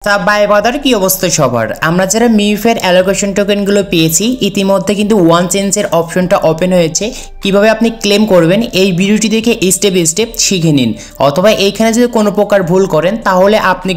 By বাদার কি অবস্থা সবার? আমরা যারা মিউফের অ্যালোকেশন টোকেনগুলো পেয়েছি ইতিমধ্যে কিন্তু ওয়ান চেঞ্জের অপশনটা ওপেন হয়েছে। কিভাবে আপনি ক্লেম করবেন এই ভিডিওটি দেখে স্টেপ বাই স্টেপ শিখে নিন। অথবা এইখানে যদি কোনো প্রকার ভুল করেন তাহলে আপনি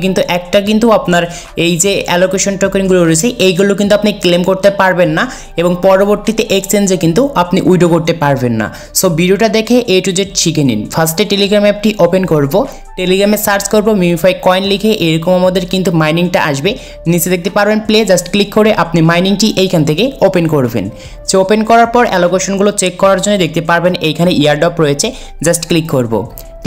কিন্তু আপনার এই যে অ্যালোকেশন টোকেনগুলো রয়েছে এইগুলো কিন্তু আপনি ক্লেম করতে পারবেন না এবং পরবর্তীতে এক্সচেঞ্জে কিন্তু আপনি উইথড্র করতে পারবেন না। সো ভিডিওটা দেখে A to Z শিখে নিন। ফার্স্টে টেলিগ্রাম অ্যাপটি ওপেন করব, টেলিগ্রামে সার্চ করব মিউফাই কয়েন লিখে, এরকম আমাদের কিন্তু মাইনিংটা আসবে। নিচে দেখতে পারবেন প্লে, জাস্ট ক্লিক করে আপনি মাইনিংটি এইখান থেকে ওপেন করবেন। সো ওপেন করার পর অ্যালোকেশনগুলো চেক করার জন্য দেখতে পারবেন এইখানে ইয়ারড্রপ রয়েছে, জাস্ট ক্লিক করব।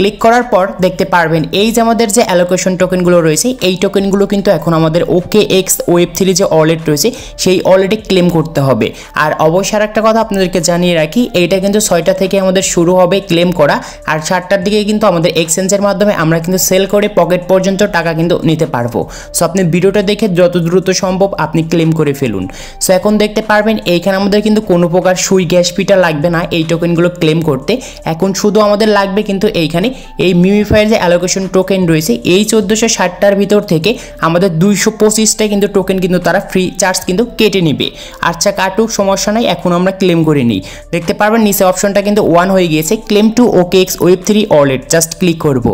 ক্লিক করার পর দেখতে পারবেন এই যে আমাদের যে অ্যালোকেশন টোকেনগুলো রয়েছে এই টোকেনগুলো কিন্তু এখন আমাদের OKX Web3 যে ওয়ালেট রয়েছে সেই ওয়ালেটে ক্লেম করতে হবে। আর অবশ্যই আরেকটা কথা আপনাদেরকে জানিয়ে রাখি, এইটা কিন্তু 6টা থেকে আমাদের শুরু হবে ক্লেম করা, আর 7টার দিকে কিন্তু আমাদের এক্সচেঞ্জের মাধ্যমে আমরা কিন্তু সেল করে পকেট পর্যন্ত টাকা কিন্তু নিতে পারবো। সো আপনি ভিডিওটা দেখে যত দ্রুত সম্ভব আপনি ক্লেম করে ফেলুন। সো এখন দেখতে পারবেন এইখানে আমাদের কিন্তু কোনো প্রকার সুই গ্যাস ফিটা লাগবে না এই টোকেনগুলো ক্লেম করতে। এখন শুধু আমাদের লাগবে কিন্তু এইখানে এই মিউফাইয়ের যে অ্যালোকেশন টোকেন রয়েছে এই 1460টার ভিতর থেকে আমাদের 225টা কিন্তু টোকেন কিন্তু তারা ফ্রি চার্জ কিন্তু কেটে নেবে। আচ্ছা কাটুক, সমস্যা নাই, এখন আমরা ক্লেম করে নিই। দেখতে পারবেন নিচে অপশনটা কিন্তু 1 হয়ে গিয়েছে, claim to OKX Web3 wallet, just click করব।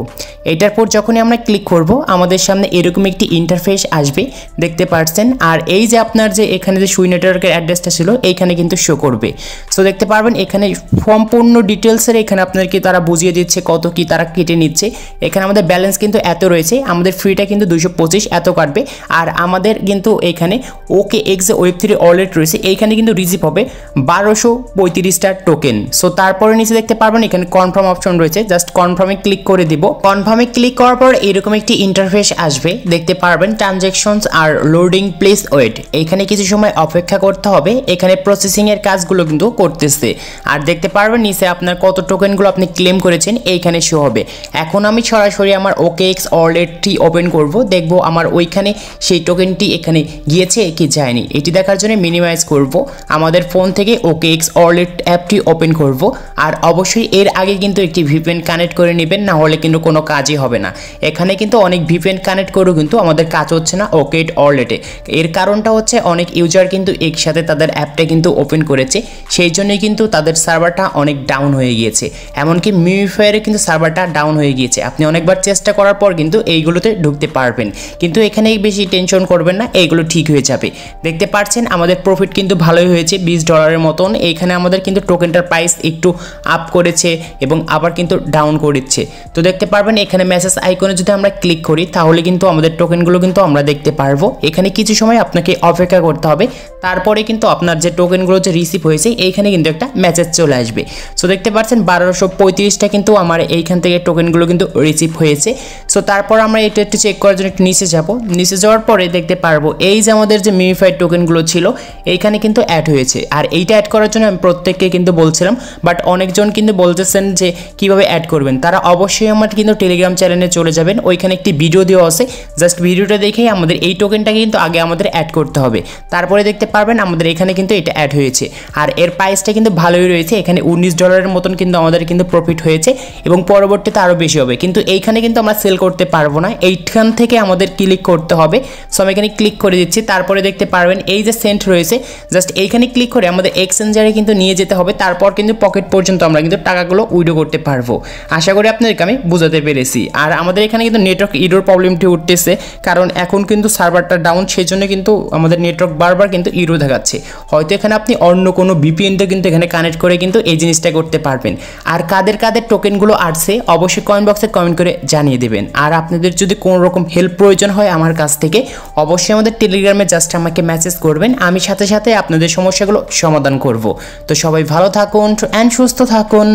এটার পর যখনই আমরা ক্লিক করব আমাদের সামনে এরকম একটি ইন্টারফেস আসবে, দেখতে পাচ্ছেন। আর এই যে আপনার যে এখানে যে সুই নেটওয়ার্কের অ্যাড্রেসটা ছিল এইখানে কিন্তু শো করবে। সো দেখতে পারবেন এখানে সম্পূর্ণ ডিটেলসের এখানে আপনাদেরকে তারা বুঝিয়ে দিচ্ছে কত কি তারা কেটে নিচ্ছে। এখানে আমাদের ব্যালেন্স কিন্তু এত রয়েছে, আমাদের ফ্রিটা কিন্তু 225 এত কাটবে। আর আমাদের কিন্তু এখানে OKX Web3 ওয়ালেট রয়েছে এইখানে কিন্তু রিসিভ হবে 1235টা টোকেন। সো তারপরে নিচে দেখতে পারবেন এখানে কনফার্ম অপশন রয়েছে, জাস্ট কনফার্মে ক্লিক করে দিব। কনফার্মে ক্লিক করার পর এরকম একটি ইন্টারফেস আসবে, দেখতে পারবেন ট্রানজ্যাকশনস আর লোডিং প্লেস ওয়েট। এইখানে কিছু সময় অপেক্ষা করতে হবে, এখানে প্রসেসিং এর কাজগুলো কিন্তু করতেছে। আর দেখতে পারবেন নিচে আপনার কত টোকেনগুলো আপনি ক্লেম করেছেন এইখানে শো হবে। এখন আমি সরাসরি আমার OKX ওয়ালেটটি ওপেন করব, দেখব আমার ওইখানে সেই টোকেনটি এখানে গিয়েছে কি যায়নি। এটি দেখার জন্য মিনিমাইজ করব, আমাদের ফোন থেকে OKX ওয়ালেট অ্যাপটি ওপেন করব। আর অবশ্যই এর আগে কিন্তু একটি VPN কানেক্ট করে নেবেন, না হলে কিন্তু কোনো কাজই হবে না। এখানে কিন্তু অনেক VPN কানেক্ট করেও কিন্তু আমাদের কাজ হচ্ছে না OKX ওয়ালেটে। এর কারণটা হচ্ছে অনেক ইউজার কিন্তু একসাথে তাদের অ্যাপটা কিন্তু ওপেন করেছে, সেই জন্যই কিন্তু তাদের সার্ভারটা অনেক ডাউন হয়ে গিয়েছে। এমনকি মিউফায়ারে কিন্তু সার্ভারটা ডাউন হয়ে গিয়েছে। আপনি অনেকবার চেষ্টা করার পর কিন্তু এইগুলোতে ঢুকতে পারবেন, কিন্তু এখানে বেশি টেনশন করবেন না, এইগুলো ঠিক হয়ে যাবে। দেখতে পাচ্ছেন আমাদের প্রফিট কিন্তু ভালোই হয়েছে $20 মতন। এইখানে আমাদের কিন্তু টোকেনটার প্রাইস একটু আপ করেছে এবং আবার কিন্তু ডাউন করেছে। তো দেখতে পারবেন এখানে মেসেজ আইকনে যদি আমরা ক্লিক করি তাহলে কিন্তু আমাদের টোকেনগুলো কিন্তু আমরা দেখতে পারবো। এখানে কিছু সময় আপনাকে অপেক্ষা করতে হবে, তারপরে কিন্তু আপনার যে টোকেনগুলো যে রিসিভ হয়েছে এইখানে কিন্তু একটা মেসেজ চলে আসবে। সো দেখতে পাচ্ছেন 1235টা কিন্তু আমার এইখান থেকে টোকেনগুলো কিন্তু রিসিভ হয়েছে। সো তারপর আমরা এটা একটু চেক করার জন্য একটু নিচে যাব, নিচে যাওয়ার পরে দেখতে পারবো এই যে আমাদের যে মিউফাইড টোকেনগুলো ছিল এইখানে কিন্তু অ্যাড হয়েছে। আর এইটা অ্যাড করার জন্য আমি প্রত্যেককে কিন্তু বলছিলাম, বাট অনেকজন কিন্তু বলতেছেন যে কিভাবে অ্যাড করবেন। তারা অবশ্যই আমার কিন্তু টেলিগ্রাম চ্যানেলে চলে যাবেন, ওইখানে একটি ভিডিও দেওয়া আছে, জাস্ট ভিডিওটা দেখেই আমাদের এই টোকেনটাকে কিন্তু আগে আমাদের অ্যাড করতে হবে। তারপরে দেখতে পারবেন আমাদের এখানে কিন্তু এটা অ্যাড হয়েছে আর এর প্রাইসটা কিন্তু ভালোই রয়েছে। এখানে $19 মতন কিন্তু আমাদের কিন্তু প্রফিট হয়েছে এবং পরবর্তীতে আরও বেশি হবে। কিন্তু এইখানে কিন্তু আমরা সেল করতে পারবো না, এইখান থেকে আমাদের ক্লিক করতে হবে। সো আমি এখানে ক্লিক করে দিচ্ছি। তারপরে দেখতে পারবেন এই যে সেন্ট রয়েছে, জাস্ট এইখানে ক্লিক করে আমাদের এক্সচেঞ্জারে কিন্তু নিয়ে যেতে হবে, তারপর কিন্তু পকেট পর্যন্ত আমরা কিন্তু টাকাগুলো উইথড্র করতে পারবো। আশা করি আপনাদেরকে আমি বোঝাতে পেরেছি। আর আমাদের এখানে কিন্তু নেটওয়ার্ক ইরোর প্রবলেমটি উঠতেছে, কারণ এখন কিন্তু সার্ভারটা ডাউন, সেই জন্য কিন্তু আমাদের নেটওয়ার্ক বারবার কিন্তু ইরো দেখাচ্ছে। হয়তো এখানে আপনি অন্য কোনো VPN-তে কিন্তু এখানে কানেক্ট করে কিন্তু এই জিনিসটা করতে পারবেন। আর কাদের কাদের টোকেনগুলো আসছে অবশ্যই কমেন্ট বক্সে কমেন্ট করে জানিয়ে দেবেন। আর আপনাদের যদি কোনো রকম হেল্প প্রয়োজন হয় আমার কাছ থেকে অবশ্যই আমাদের টেলিগ্রামে জাস্ট আমাকে মেসেজ করবেন, আমি সাথে সাথে আপনাদের সমস্যাগুলো সমাধান করব। তো সবাই ভালো থাকুন অ্যান্ড সুস্থ থাকুন।